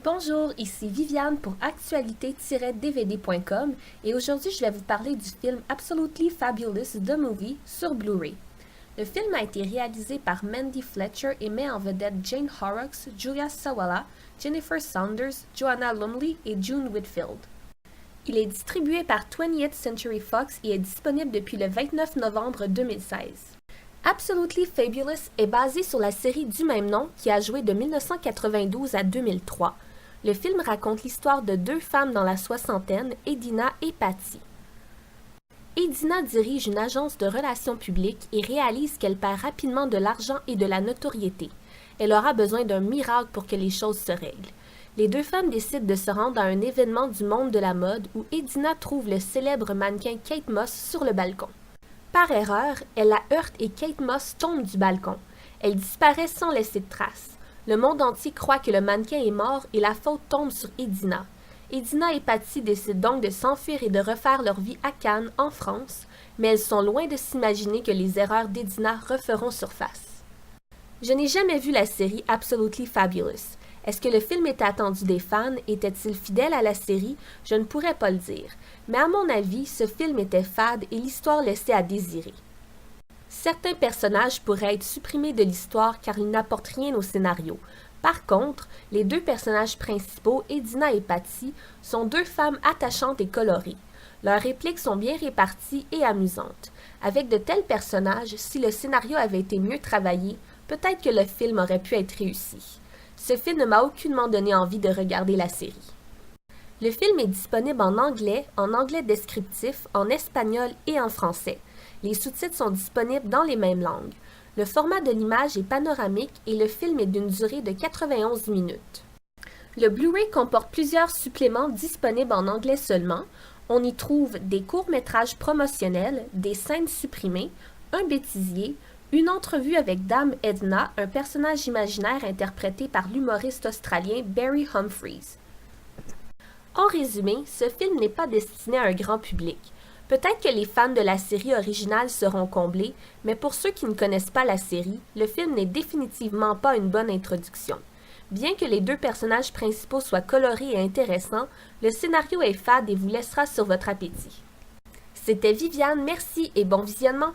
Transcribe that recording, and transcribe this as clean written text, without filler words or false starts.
Bonjour, ici Viviane pour actualité-dvd.com et aujourd'hui je vais vous parler du film Absolutely Fabulous The Movie sur Blu-ray. Le film a été réalisé par Mandy Fletcher et met en vedette Jane Horrocks, Julia Sawalha, Jennifer Saunders, Joanna Lumley et June Whitfield. Il est distribué par 20th Century Fox et est disponible depuis le 29 novembre 2016. Absolutely Fabulous est basé sur la série du même nom qui a joué de 1992 à 2003. Le film raconte l'histoire de deux femmes dans la soixantaine, Edina et Patty. Edina dirige une agence de relations publiques et réalise qu'elle perd rapidement de l'argent et de la notoriété. Elle aura besoin d'un miracle pour que les choses se règlent. Les deux femmes décident de se rendre à un événement du monde de la mode où Edina trouve le célèbre mannequin Kate Moss sur le balcon. Par erreur, elle la heurte et Kate Moss tombe du balcon. Elle disparaît sans laisser de traces. Le monde entier croit que le mannequin est mort et la faute tombe sur Edina. Edina et Patty décident donc de s'enfuir et de refaire leur vie à Cannes, en France, mais elles sont loin de s'imaginer que les erreurs d'Edina referont surface. Je n'ai jamais vu la série Absolutely Fabulous. Est-ce que le film était attendu des fans? Était-il fidèle à la série? Je ne pourrais pas le dire. Mais à mon avis, ce film était fade et l'histoire laissait à désirer. Certains personnages pourraient être supprimés de l'histoire car ils n'apportent rien au scénario. Par contre, les deux personnages principaux, Edina et Patty, sont deux femmes attachantes et colorées. Leurs répliques sont bien réparties et amusantes. Avec de tels personnages, si le scénario avait été mieux travaillé, peut-être que le film aurait pu être réussi. Ce film ne m'a aucunement donné envie de regarder la série. Le film est disponible en anglais descriptif, en espagnol et en français. Les sous-titres sont disponibles dans les mêmes langues. Le format de l'image est panoramique et le film est d'une durée de 91 minutes. Le Blu-ray comporte plusieurs suppléments disponibles en anglais seulement. On y trouve des courts-métrages promotionnels, des scènes supprimées, un bêtisier, une entrevue avec Dame Edna, un personnage imaginaire interprété par l'humoriste australien Barry Humphries. En résumé, ce film n'est pas destiné à un grand public. Peut-être que les fans de la série originale seront comblés, mais pour ceux qui ne connaissent pas la série, le film n'est définitivement pas une bonne introduction. Bien que les deux personnages principaux soient colorés et intéressants, le scénario est fade et vous laissera sur votre appétit. C'était Viviane, merci et bon visionnement!